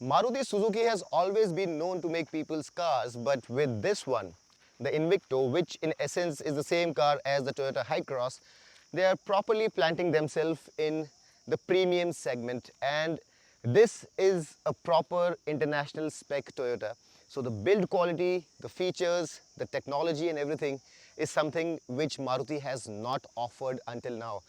Maruti Suzuki has always been known to make people's cars, but with this one, the Invicto, which in essence is the same car as the Toyota Hycross, they are properly planting themselves in the premium segment, and this is a proper international spec Toyota. So the build quality, the features, the technology and everything is something which Maruti has not offered until now.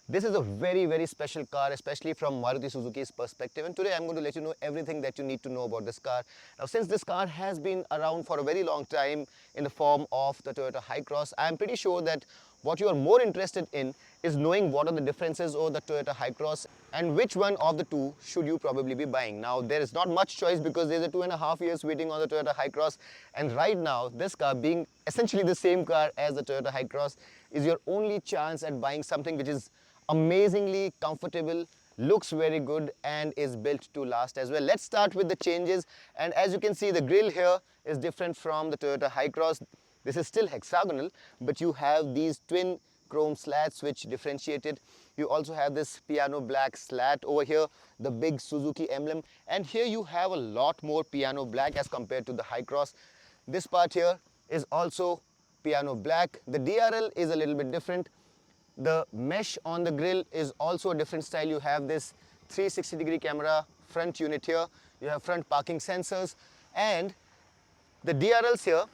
This is a very special car, especially from Maruti Suzuki's perspective, and today I'm going to let you know everything that you need to know about this car. Now, since this car has been around for a very long time in the form of the Toyota Hycross, I'm pretty sure that what you are more interested in is knowing what are the differences over the Toyota Hycross and which one of the two should you probably be buying. Now, there is not much choice because there's a 2.5 years waiting on the Toyota Hycross, and right now this car, being essentially the same car as the Toyota Hycross, is your only chance at buying something which is amazingly comfortable, looks very good and is built to last as well. Let's start with the changes, and as you can see, the grille here is different from the Toyota Hycross. This is still hexagonal, but you have these twin chrome slats which differentiate it. You also have this piano black slat over here, the big Suzuki emblem, and here you have a lot more piano black as compared to the Hycross. This part here is also piano black. The DRL is a little bit different. The mesh on the grille is also a different style. You have this 360-degree camera front unit here. You have front parking sensors, and the DRLs here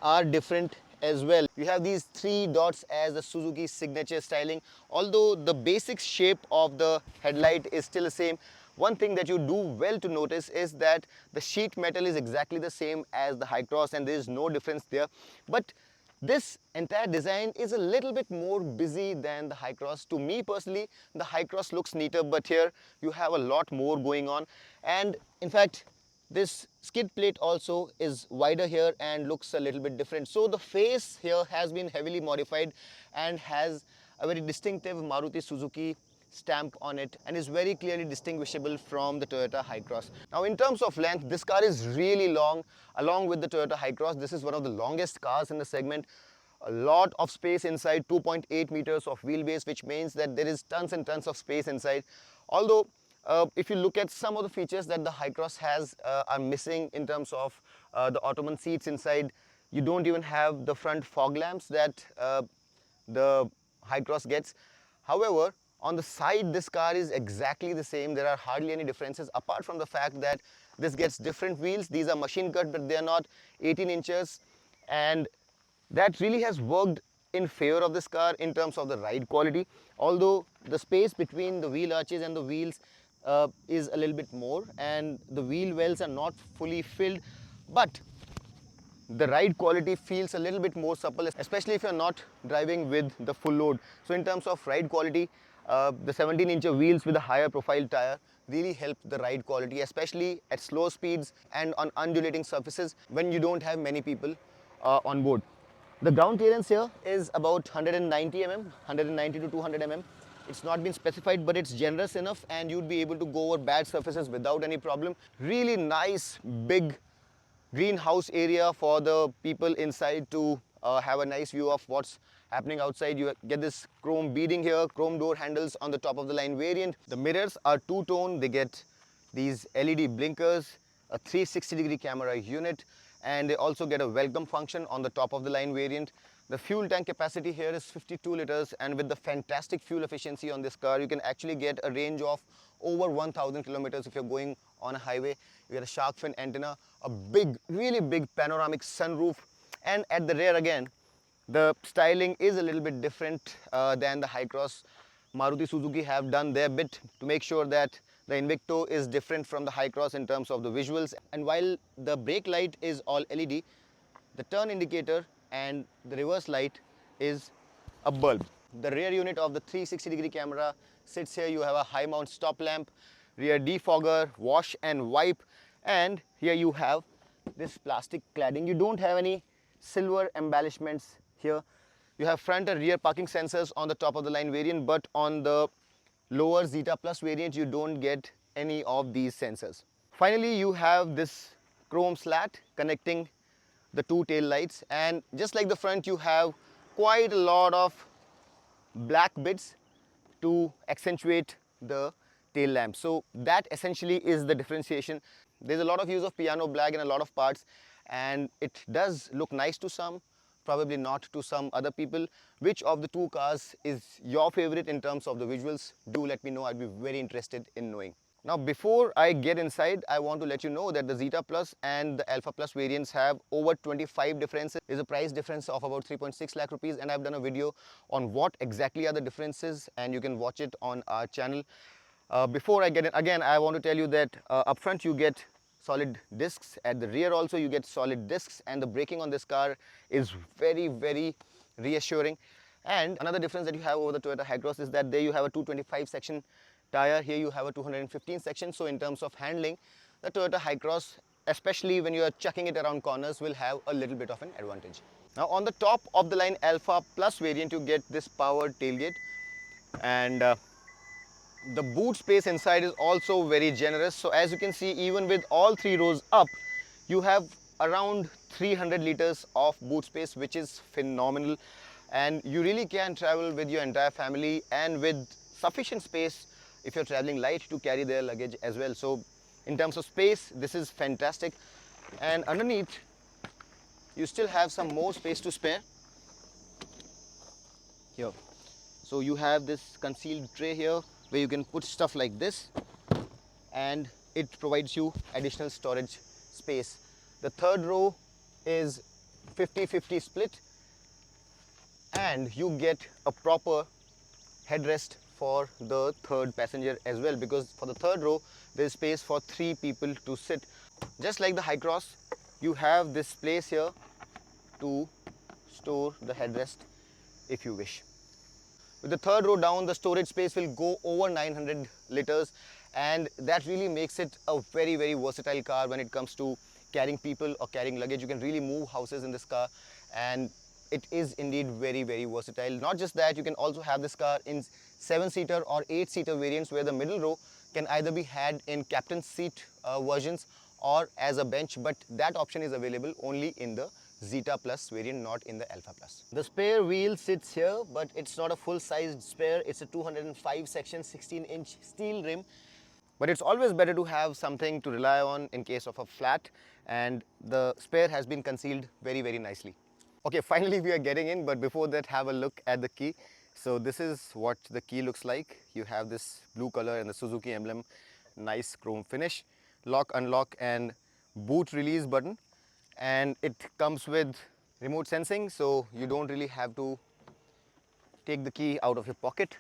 are different as well. You have these 3 dots as the Suzuki signature styling. Although the basic shape of the headlight is still the same, one thing that you do well to notice is that the sheet metal is exactly the same as the Hycross, and there is no difference there. But this entire design is a little bit more busy than the Hycross. To me personally, the Hycross looks neater, but here you have a lot more going on. And in fact, this skid plate also is wider here and looks a little bit different. So the face here has been heavily modified and has a very distinctive Maruti Suzuki stamp on it and is very clearly distinguishable from the Toyota Hycross. Now, in terms of length, this car is really long. Along with the Toyota Hycross, this is one of the longest cars in the segment. A lot of space inside, 2.8 meters of wheelbase, which means that there is tons and tons of space inside. Although if you look at some of the features that the Hycross has are missing in terms of the Ottoman seats inside. You don't even have the front fog lamps that the Hycross gets. However, on the side, this car is exactly the same. There are hardly any differences apart from the fact that this gets different wheels. These are machine cut, but they are not 18 inches, and that really has worked in favor of this car in terms of the ride quality. Although the space between the wheel arches and the wheels is a little bit more, and the wheel wells are not fully filled, but the ride quality feels a little bit more supple, especially if you're not driving with the full load. So in terms of ride quality, the 17-inch wheels with a higher profile tire really help the ride quality, especially at slow speeds and on undulating surfaces when you don't have many people on board. The ground clearance here is about 190 mm, 190 to 200 mm. It's not been specified, but it's generous enough and you'd be able to go over bad surfaces without any problem. Really nice big greenhouse area for the people inside to have a nice view of what's happening outside. You get this chrome beading here, chrome door handles on the top of the line variant. The mirrors are two-tone. They get these LED blinkers, a 360-degree camera unit, and they also get a welcome function on the top of the line variant. The fuel tank capacity here is 52 liters, and with the fantastic fuel efficiency on this car, you can actually get a range of over 1,000 kilometers if you're going on a highway. You get a shark fin antenna, a big, really big panoramic sunroof, and at the rear again, the styling is a little bit different than the Hycross. Maruti Suzuki have done their bit to make sure that the Invicto is different from the Hycross in terms of the visuals. And while the brake light is all LED, the turn indicator and the reverse light is a bulb. The rear unit of the 360-degree camera sits here. You have a high mount stop lamp, rear defogger, wash and wipe, and here you have this plastic cladding. You don't have any silver embellishments here. You have front and rear parking sensors on the top of the line variant, but on the lower Zeta Plus variant you don't get any of these sensors. Finally, you have this chrome slat connecting the two tail lights, and just like the front, you have quite a lot of black bits to accentuate the tail lamp. So that essentially is the differentiation. There's a lot of use of piano black in a lot of parts, and it does look nice to some, probably not to some other people. Which of the two cars is your favorite in terms of the visuals? Do let me know. I'd be very interested in knowing. Now, before I get inside, I want to let you know that the Zeta Plus and the Alpha Plus variants have over 25 differences. There's a price difference of about 3.6 lakh rupees, and I've done a video on what exactly are the differences, and you can watch it on our channel. Before I get in, again, I want to tell you that up front you get solid discs. At the rear also you get solid discs, and the braking on this car is very, very reassuring. And another difference that you have over the Toyota Hycross is that there you have a 225 section tire, here you have a 215 section. So in terms of handling, the Toyota Hycross, especially when you are chucking it around corners, will have a little bit of an advantage. Now on the top of the line Alpha Plus variant, you get this powered tailgate, and the boot space inside is also very generous. So as you can see, even with all 3 rows up, you have around 300 liters of boot space, which is phenomenal, and you really can travel with your entire family and with sufficient space if you're traveling light to carry their luggage as well. So in terms of space, this is fantastic. And underneath you still have some more space to spare here. So you have this concealed tray here where you can put stuff like this, and it provides you additional storage space. The third row is 50-50 split, and you get a proper headrest for the third passenger as well, because for the third row there is space for 3 people to sit. Just like the Hycross, you have this place here to store the headrest if you wish. With the third row down, the storage space will go over 900 liters, and that really makes it a very, very versatile car when it comes to carrying people or carrying luggage. You can really move houses in this car, and it is indeed very, very versatile. Not just that, you can also have this car in 7-seater or 8-seater variants, where the middle row can either be had in captain's seat versions or as a bench, but that option is available only in the Zeta Plus variant, not in the Alpha Plus. The spare wheel sits here, but it's not a full-sized spare. It's a 205 section 16-inch steel rim. But it's always better to have something to rely on in case of a flat, and the spare has been concealed very, very nicely. Okay, finally we are getting in, but before that, have a look at the key. So this is what the key looks like. You have this blue color and the Suzuki emblem, nice chrome finish, lock, unlock and boot release button, and it comes with remote sensing, so you don't really have to take the key out of your pocket.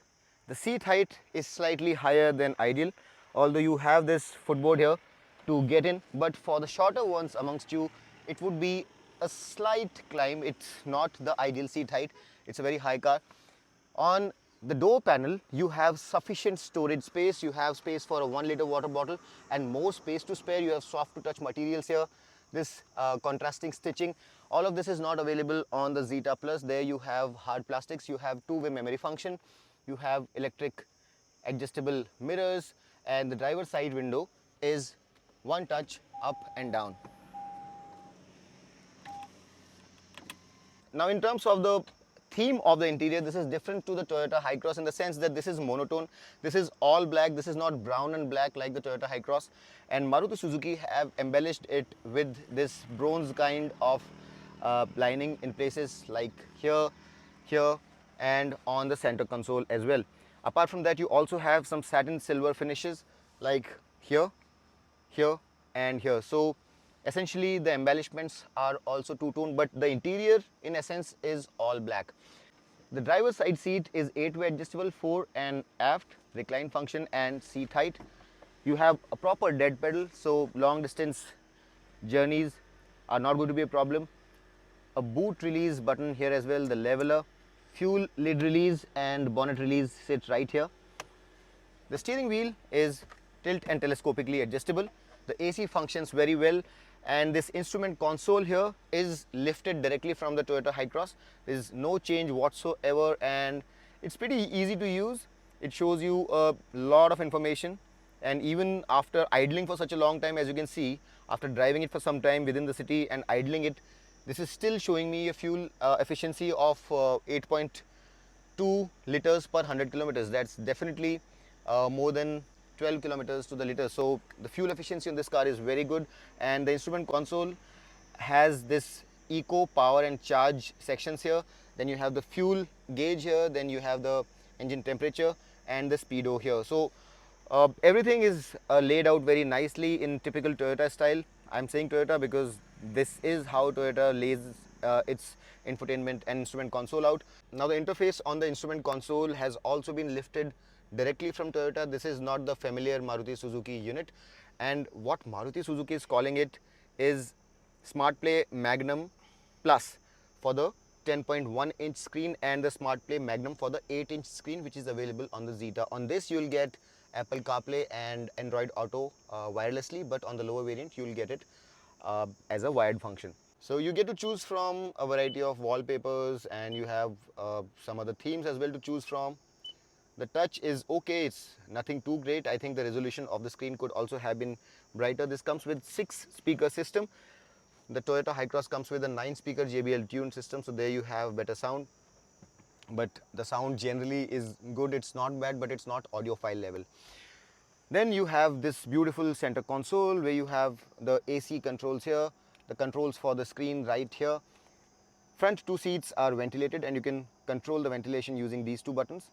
The seat height is slightly higher than ideal, although you have this footboard here to get in, but for the shorter ones amongst you, it would be a slight climb. It's not the ideal seat height. It's a very high car. On the door panel, you have sufficient storage space. You have space for a 1-liter water bottle and more space to spare. You have soft to touch materials here, this contrasting stitching. All of this is not available on the Zeta Plus. There you have hard plastics, you have two-way memory function, you have electric adjustable mirrors, and the driver's side window is one touch up and down. Now in terms of the theme of the interior, this is different to the Toyota Hycross in the sense that this is monotone. This is all black. This is not brown and black like the Toyota Hycross. And Maruti Suzuki have embellished it with this bronze kind of lining in places like here, here, and on the center console as well. Apart from that, you also have some satin silver finishes like here, here, and here. So essentially the embellishments are also two-tone, but the interior in essence is all black. The driver's side seat is 8-way adjustable, fore and aft, recline function and seat height. You have a proper dead pedal, so long distance journeys are not going to be a problem. A boot release button here as well, the leveler, fuel lid release and bonnet release sit right here. The steering wheel is tilt and telescopically adjustable. The AC functions very well, and this instrument console here is lifted directly from the Toyota Hycross. There is no change whatsoever, and it's pretty easy to use. It shows you a lot of information, and even after idling for such a long time, as you can see, after driving it for some time within the city and idling it, this is still showing me a fuel efficiency of 8.2 liters per 100 kilometers. That's definitely more than 12 kilometers to the liter. So the fuel efficiency on this car is very good, and the instrument console has this eco, power and charge sections here. Then you have the fuel gauge here, then you have the engine temperature and the speedo here. So everything is laid out very nicely in typical Toyota style. I'm saying Toyota because this is how Toyota lays its infotainment and instrument console out. Now the interface on the instrument console has also been lifted directly from Toyota. This is not the familiar Maruti Suzuki unit, and what Maruti Suzuki is calling it is Smart Play Magnum Plus for the 10.1-inch screen and the Smart Play Magnum for the 8-inch screen, which is available on the Zeta. On this you will get Apple CarPlay and Android Auto wirelessly, but on the lower variant you will get it as a wired function. So you get to choose from a variety of wallpapers, and you have some other themes as well to choose from. The touch is okay, it's nothing too great. I think the resolution of the screen could also have been brighter. This comes with 6 speaker system. The Toyota Hycross comes with a 9 speaker JBL tune system, so there you have better sound. But the sound generally is good, it's not bad, but it's not audiophile level. Then you have this beautiful center console where you have the AC controls here, the controls for the screen right here. Front 2 seats are ventilated, and you can control the ventilation using these 2 buttons.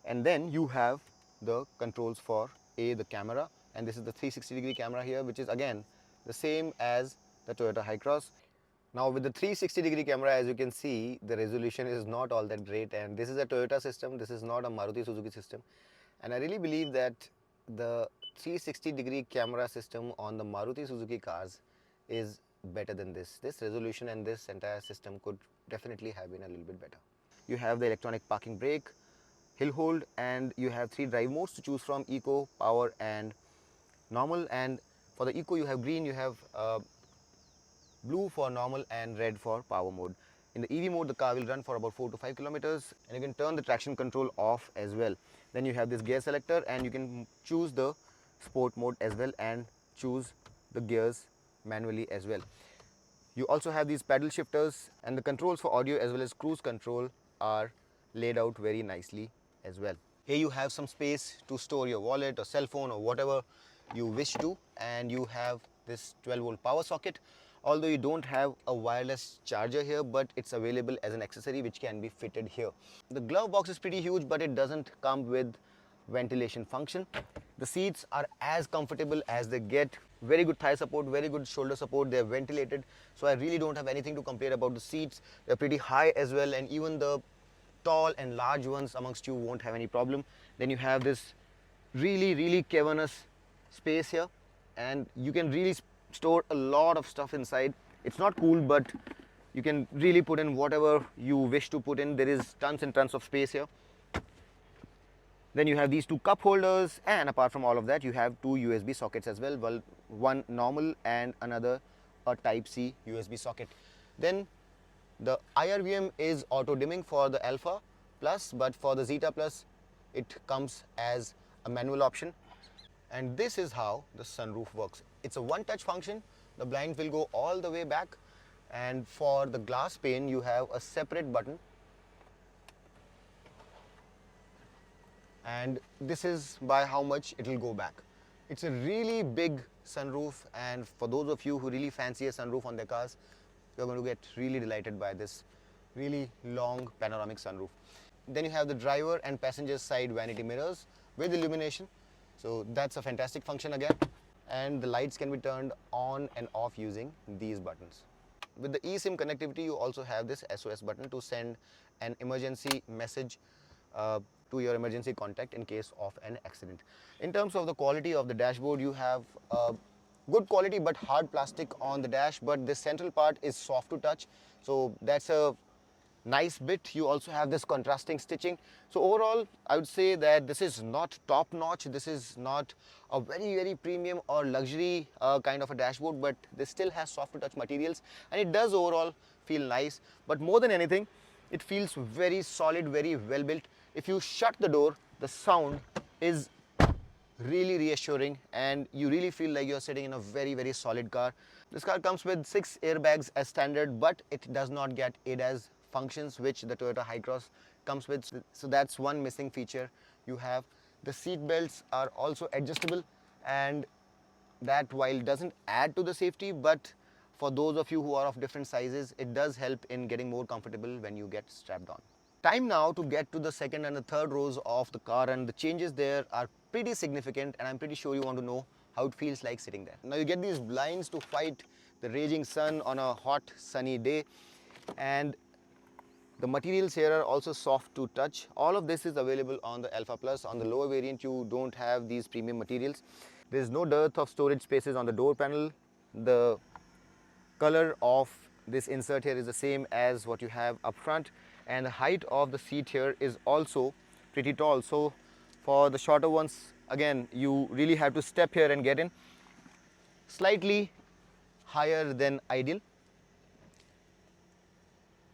And then you have the controls for the camera, and this is the 360-degree camera here, which is again the same as the Toyota Hycross. Now with the 360-degree camera, as you can see, the resolution is not all that great, and this is a Toyota system, this is not a Maruti Suzuki system. And I really believe that the 360-degree camera system on the Maruti Suzuki cars is better than this. This resolution and this entire system could definitely have been a little bit better. You have the electronic parking brake, hill hold, and you have 3 drive modes to choose from: eco, power and normal. And for the eco you have green, you have blue for normal and red for power mode. In the EV mode, the car will run for about 4 to 5 kilometers, and you can turn the traction control off as well. Then you have this gear selector, and you can choose the sport mode as well and choose the gears manually as well. You also have these paddle shifters, and the controls for audio as well as cruise control are laid out very nicely as well. Here you have some space to store your wallet or cell phone or whatever you wish to, and you have this 12-volt power socket. Although you don't have a wireless charger here, but it's available as an accessory which can be fitted here. The glove box is pretty huge, but it doesn't come with ventilation function. The seats are as comfortable as they get. Very good thigh support, very good shoulder support. They're ventilated, so I really don't have anything to complain about the seats. They're pretty high as well, and even the tall and large ones amongst you won't have any problem. Then you have this really cavernous space here, and you can really store a lot of stuff inside. It's not cool, but you can really put in whatever you wish to put in. There is tons and tons of space here. Then you have these 2 cup holders, and apart from all of that, you have 2 USB sockets as well. Well, one normal and another a Type-C USB socket. Then the IRVM is auto dimming for the Alpha Plus, but for the Zeta Plus it comes as a manual option. And this is how the sunroof works. It's a one-touch function. The blind will go all the way back, and for the glass pane you have a separate button, and this is by how much it will go back. It's a really big sunroof, and for those of you who really fancy a sunroof on their cars, you're going to get really delighted by this really long panoramic sunroof. Then you have the driver and passenger side vanity mirrors with illumination. So that's a fantastic function again, and the lights can be turned on and off using these buttons. With the eSIM connectivity, you also have this SOS button to send an emergency message to your emergency contact in case of an accident. In terms of the quality of the dashboard, you have good quality but hard plastic on the dash, but this central part is soft to touch, so that's a nice bit. You also have this contrasting stitching. So overall, I would say that this is not top notch. This is not a very premium or luxury kind of a dashboard, but this still has soft to touch materials, and it does overall feel nice. But more than anything, it feels very solid, very well built. If you shut the door, the sound is really reassuring, and you really feel like you're sitting in a very solid car. This car comes with 6 airbags as standard, but it does not get ADAS functions which the Toyota Hycross comes with. So that's one missing feature you have. The seat belts are also adjustable, and that while doesn't add to the safety, but for those of you who are of different sizes, it does help in getting more comfortable when you get strapped on. Time now to get to the second and the third rows of the car, and the changes there are pretty significant, and I'm pretty sure you want to know how it feels like sitting there. Now you get these blinds to fight the raging sun on a hot sunny day, and the materials here are also soft to touch. All of this is available on the Alpha Plus. On the lower variant, you don't have these premium materials. There is no dearth of storage spaces on the door panel. The color of this insert here is the same as what you have up front, and the height of the seat here is also pretty tall. So for the shorter ones, again, you really have to step here and get in. Slightly higher than ideal.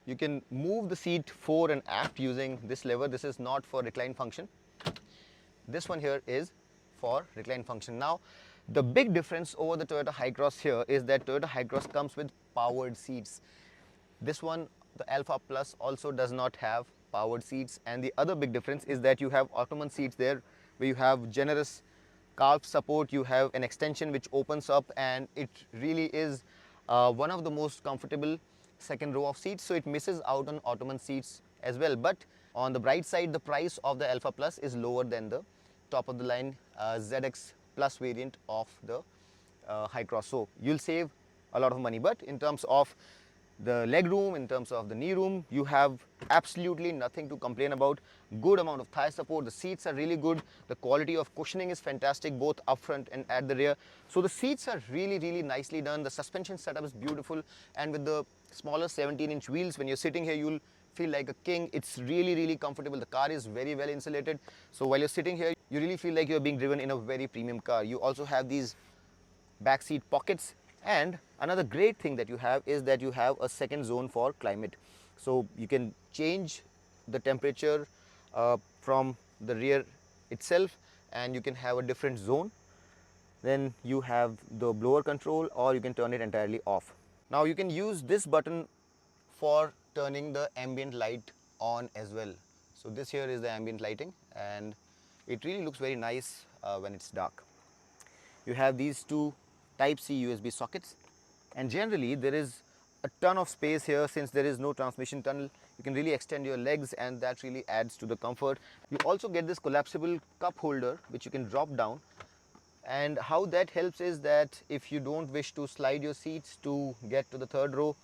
You can move the seat fore and aft using this lever. This is not for recline function. This one here is for recline function. Now, the big difference over the Toyota Hycross here is that Toyota Hycross comes with powered seats. This one, the Alpha Plus, also does not have powered seats, and the other big difference is that you have Ottoman seats there, where you have generous calf support, you have an extension which opens up, and it really is one of the most comfortable second row of seats, so it misses out on Ottoman seats as well. But on the bright side, the price of the Alpha Plus is lower than the top of the line ZX Plus variant of the Hycross, so you'll save a lot of money. But in terms of the leg room, in terms of the knee room, you have absolutely nothing to complain about. Good amount of thigh support. The seats are really good. The quality of cushioning is fantastic, both up front and at the rear. So the seats are really nicely done. The suspension setup is beautiful, and with the smaller 17-inch wheels, when you're sitting here, you'll feel like a king. It's really comfortable. The car is very well insulated, so while you're sitting here, you really feel like you're being driven in a very premium car. You also have these back seat pockets, and another great thing that you have is that you have a second zone for climate, so you can change the temperature from the rear itself, and you can have a different zone. Then you have the blower control, or you can turn it entirely off. Now you can use this button for turning the ambient light on as well. So this here is the ambient lighting, and it really looks very nice when it's dark. You have these two Type-C USB sockets, and generally there is a ton of space here. Since there is no transmission tunnel, you can really extend your legs, and that really adds to the comfort. You also get this collapsible cup holder which you can drop down, and how that helps is that if you don't wish to slide your seats to get to the third row,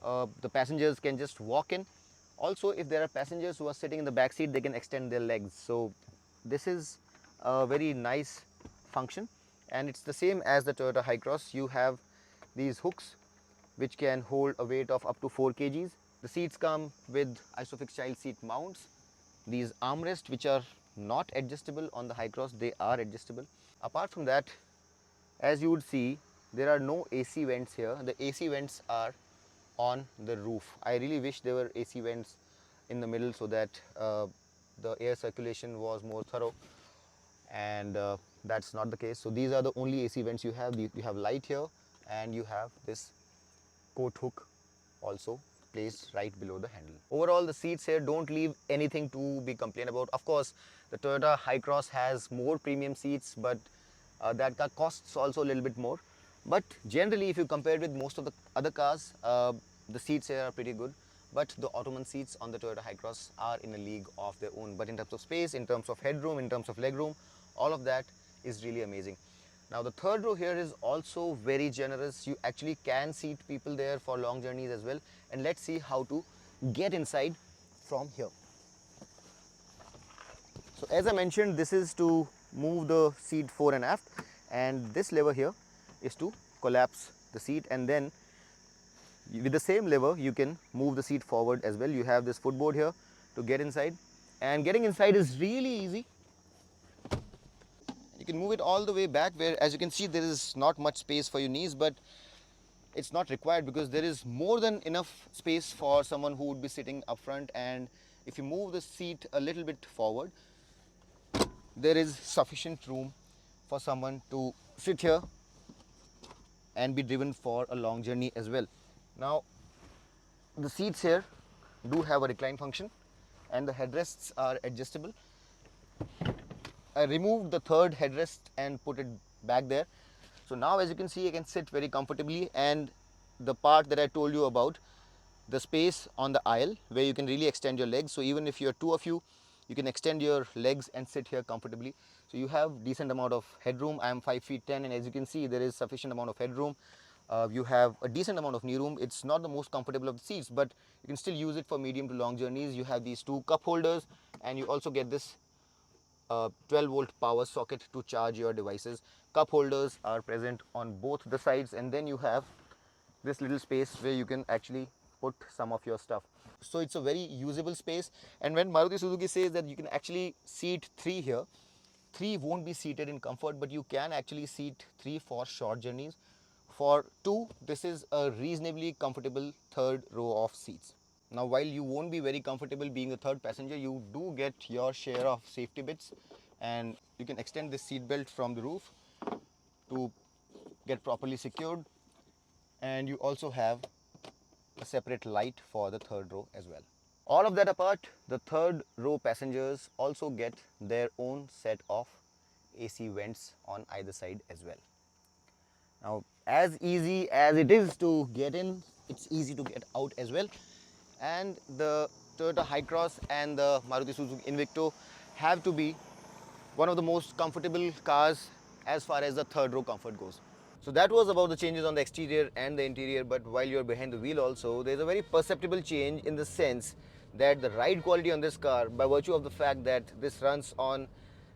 the passengers can just walk in. Also, if there are passengers who are sitting in the back seat, they can extend their legs. So this is a very nice function, and it's the same as the Toyota Hycross. You have these hooks which can hold a weight of up to 4 kgs. The seats come with Isofix child seat mounts. These armrests, which are not adjustable on the Hycross, they are adjustable. Apart from that, as you would see, there are no AC vents here. The AC vents are on the roof. I really wish there were AC vents in the middle, so that the air circulation was more thorough, and that's not the case. So these are the only AC vents you have. You have light here, and you have this coat hook also placed right below the handle. Overall, the seats here don't leave anything to be complained about. Of course, the Toyota Hycross has more premium seats, but that car costs also a little bit more. But generally, if you compare it with most of the other cars, the seats here are pretty good. But the Ottoman seats on the Toyota Hycross are in a league of their own. But in terms of space, in terms of headroom, in terms of legroom, all of that is really amazing. Now the third row here is also very generous. You actually can seat people there for long journeys as well. And let's see how to get inside from here. So as I mentioned, this is to move the seat fore and aft, and this lever here is to collapse the seat, and then with the same lever you can move the seat forward as well. You have this footboard here to get inside, and getting inside is really easy. You can move it all the way back, where as you can see there is not much space for your knees, but it's not required because there is more than enough space for someone who would be sitting up front. And if you move the seat a little bit forward, there is sufficient room for someone to sit here and be driven for a long journey as well. Now the seats here do have a recline function, and the headrests are adjustable. I removed the third headrest and put it back there. So now as you can see, I can sit very comfortably, and the part that I told you about, the space on the aisle where you can really extend your legs. So even if you're two of you, you can extend your legs and sit here comfortably. So you have decent amount of headroom. I am 5 feet 10, and as you can see, there is sufficient amount of headroom. You have a decent amount of knee room. It's not the most comfortable of the seats, but you can still use it for medium to long journeys. You have these two cup holders, and you also get this 12-volt power socket to charge your devices. Cup holders are present on both the sides, and then you have this little space where you can actually put some of your stuff. So it's a very usable space. And when Maruti Suzuki says that you can actually seat 3 here, 3 won't be seated in comfort, but you can actually seat 3 for short journeys. For 2, this is a reasonably comfortable third row of seats. Now, while you won't be very comfortable being a third passenger, you do get your share of safety bits, and you can extend this seat belt from the roof to get properly secured. And you also have a separate light for the third row as well. All of that apart, the third row passengers also get their own set of AC vents on either side as well. Now, as easy as it is to get in, it's easy to get out as well. And the Toyota Hycross and the Maruti Suzuki Invicto have to be one of the most comfortable cars as far as the third row comfort goes. So that was about the changes on the exterior and the interior, but while you're behind the wheel also, there's a very perceptible change in the sense that the ride quality on this car, by virtue of the fact that this runs on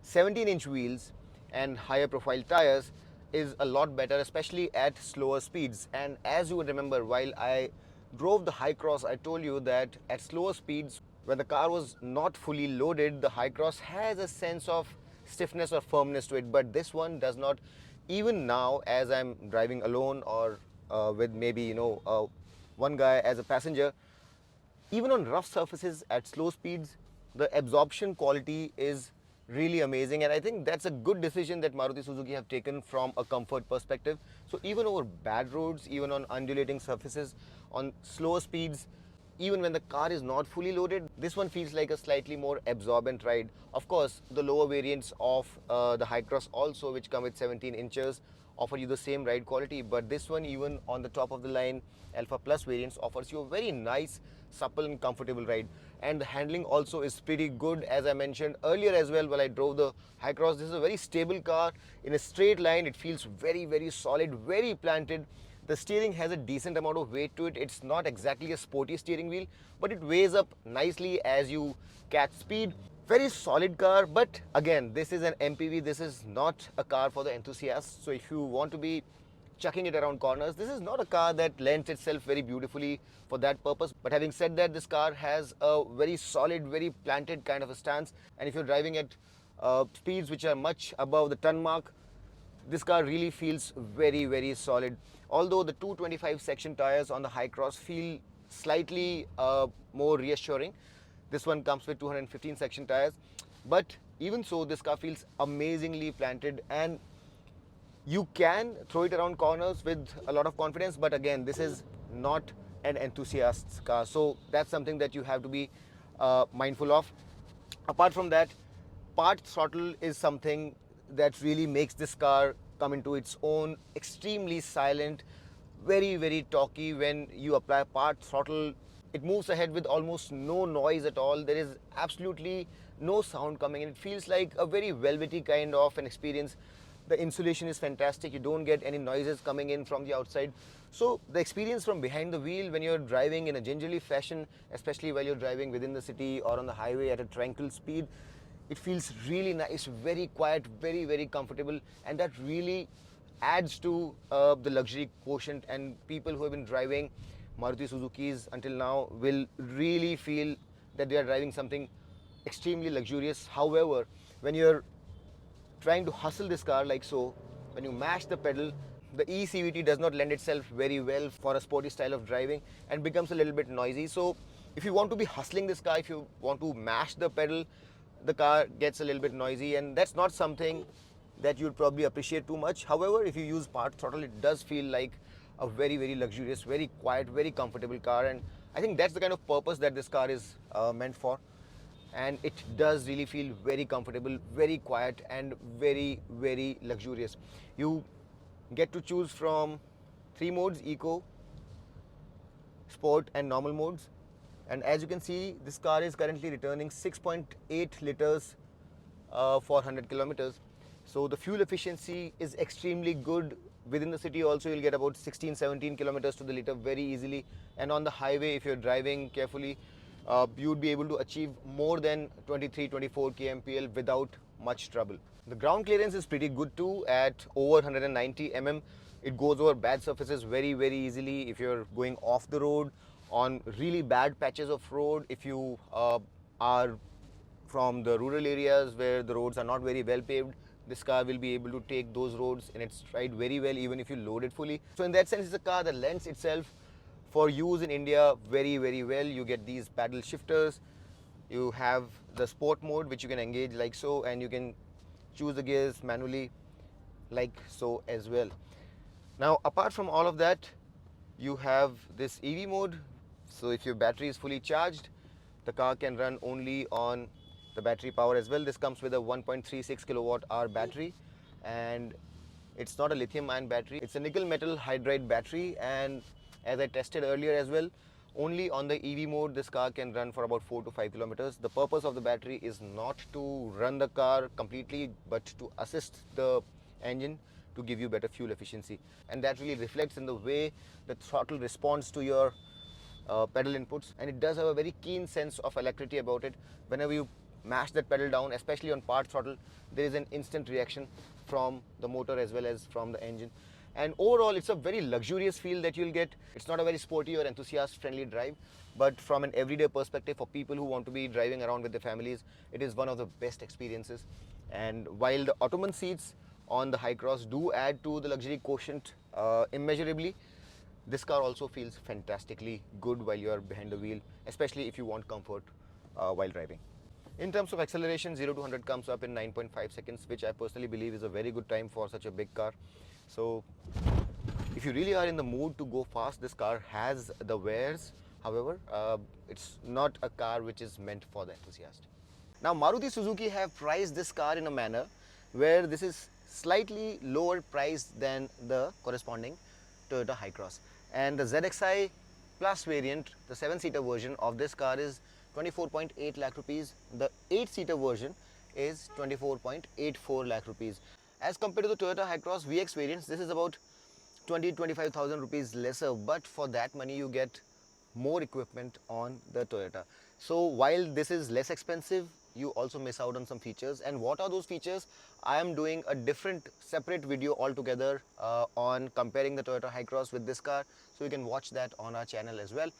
17-inch wheels and higher profile tires, is a lot better, especially at slower speeds. And as you would remember, while I drove the Hycross, I told you that at slower speeds, when the car was not fully loaded, the Hycross has a sense of stiffness or firmness to it, but this one does not. Even now, as I'm driving alone or with maybe one guy as a passenger, even on rough surfaces at slow speeds, the absorption quality is really amazing, and I think that's a good decision that Maruti Suzuki have taken from a comfort perspective. So even over bad roads, even on undulating surfaces, on slower speeds, even when the car is not fully loaded, this one feels like a slightly more absorbent ride. Of course, the lower variants of the Hycross also, which come with 17 inches, offer you the same ride quality, but this one, even on the top of the line Alpha Plus variants, offers you a very nice, supple and comfortable ride. And the handling also is pretty good, as I mentioned earlier as well while I drove the Hycross. This is a very stable car. In a straight line, it feels very, very solid, very planted. The steering has a decent amount of weight to it. It's not exactly a sporty steering wheel, but it weighs up nicely as you catch speed. Very solid car, but again, this is an MPV. This is not a car for the enthusiasts. So if you want to be chucking it around corners, this is not a car that lends itself very beautifully for that purpose. But having said that, this car has a very solid, very planted kind of a stance. And if you're driving at speeds which are much above the ton mark, this car really feels very, very solid. Although the 225 section tires on the Hycross feel slightly more reassuring. This one comes with 215 section tires. But even so, this car feels amazingly planted, and you can throw it around corners with a lot of confidence. But again, this is not an enthusiast's car. So that's something that you have to be mindful of. Apart from that, part throttle is something that really makes this car come into its own. Extremely silent, very, very talky. When you apply part throttle, it moves ahead with almost no noise at all. There is absolutely no sound coming in. It feels like a very velvety kind of an experience. The insulation is fantastic. You don't get any noises coming in from the outside. So the experience from behind the wheel when you're driving in a gingerly fashion, especially while you're driving within the city or on the highway at a tranquil speed, it feels really nice, very quiet, very, very comfortable, and that really adds to the luxury quotient. And people who have been driving Maruti Suzukis until now will really feel that they are driving something extremely luxurious. However, when you're trying to hustle this car like so, when you mash the pedal, the eCVT does not lend itself very well for a sporty style of driving and becomes a little bit noisy. So if you want to be hustling this car, if you want to mash the pedal, the car gets a little bit noisy, and that's not something that you'd probably appreciate too much. However, if you use part throttle, it does feel like a very, very luxurious, very quiet, very comfortable car, and I think that's the kind of purpose that this car is meant for. and it does really feel very comfortable, very quiet, and very, very luxurious. You get to choose from 3 modes: eco, sport, and normal modes. And as you can see, this car is currently returning 6.8 liters for 100 kilometers. So the fuel efficiency is extremely good. Within the city also, you'll get about 16-17 kilometers to the liter very easily, and on the highway, if you're driving carefully, you'd be able to achieve more than 23-24 kmpl without much trouble. The ground clearance is pretty good too, at over 190 mm. It goes over bad surfaces very, very easily if you're going off the road, on really bad patches of road. If you are from the rural areas where the roads are not very well paved, this car will be able to take those roads in its stride very well, even if you load it fully. So in that sense, it's a car that lends itself for use in India very, very well. You get these paddle shifters, you have the sport mode which you can engage like so, and you can choose the gears manually like so as well. Now apart from all of that, you have this EV mode. So if your battery is fully charged, the car can run only on the battery power as well. This comes with a 1.36 kilowatt hour battery, and it's not a lithium ion battery, it's a nickel metal hydride battery. And as I tested earlier as well, only on the EV mode this car can run for about 4 to 5 kilometers. The purpose of the battery is not to run the car completely, but to assist the engine to give you better fuel efficiency, and that really reflects in the way the throttle responds to your pedal inputs, and it does have a very keen sense of alacrity about it. Whenever you mash that pedal down, especially on part throttle, there is an instant reaction from the motor as well as from the engine. And overall, it's a very luxurious feel that you'll get. It's not a very sporty or enthusiast friendly drive, but from an everyday perspective, for people who want to be driving around with their families, it is one of the best experiences. And while the Ottoman seats on the Hycross do add to the luxury quotient immeasurably, this car also feels fantastically good while you are behind the wheel, especially if you want comfort while driving. In terms of acceleration, 0 to 100 comes up in 9.5 seconds, which I personally believe is a very good time for such a big car. So if you really are in the mood to go fast, this car has the wares. However, it's not a car which is meant for the enthusiast. Now Maruti Suzuki have priced this car in a manner where this is slightly lower priced than the corresponding Toyota Hycross. And the ZXi Plus variant, the 7-seater version of this car, is 24.8 lakh rupees. The 8-seater version is 24.84 lakh rupees. As compared to the Toyota Hycross VX variants, this is about 20-25,000 rupees lesser, but for that money you get more equipment on the Toyota. So while this is less expensive, you also miss out on some features. And what are those features? I am doing a different separate video altogether on comparing the Toyota Hycross with this car, so you can watch that on our channel as well.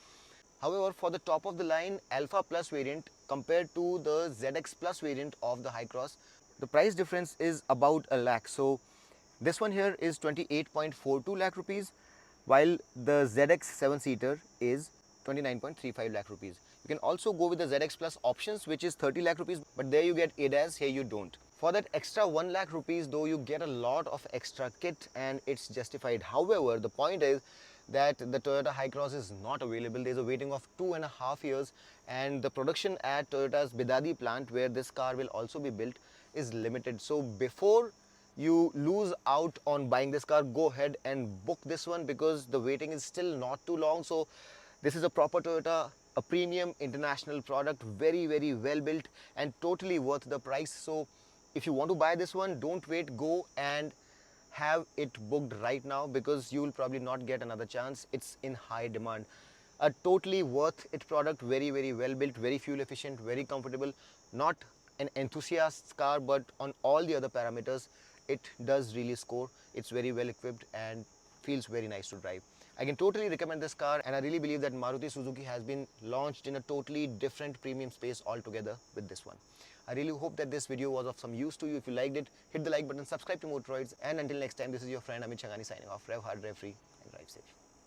However, for the top of the line Alpha Plus variant compared to the ZX Plus variant of the Hycross, the price difference is about a lakh. So this one here is 28.42 lakh rupees, while the ZX 7-seater is 29.35 lakh rupees. You can also go with the ZX Plus options, which is 30 lakh rupees, but there you get ADAS, here you don't. For that extra 1 lakh rupees though, you get a lot of extra kit, and it's justified. However, the point is that the Toyota Hycross is not available. There's a waiting of 2.5 years, and the production at Toyota's Bidadi plant, where this car will also be built, is limited. So before you lose out on buying this car, go ahead and book this one, because the waiting is still not too long. So this is a proper Toyota, a premium international product, very, very well built and totally worth the price. So if you want to buy this one, don't wait, go and have it booked right now, because you will probably not get another chance. It's in high demand. A totally worth it product, very, very well built, very fuel efficient, very comfortable. Not an enthusiast car, but on all the other parameters it does really score. It's very well equipped and feels very nice to drive. I can totally recommend this car, and I really believe that Maruti Suzuki has been launched in a totally different premium space altogether with this one. I really hope that this video was of some use to you. If you liked it, hit the like button, subscribe to Motroids, and until next time, this is your friend Amit Changani signing off. Rev hard, rev free, and drive safe.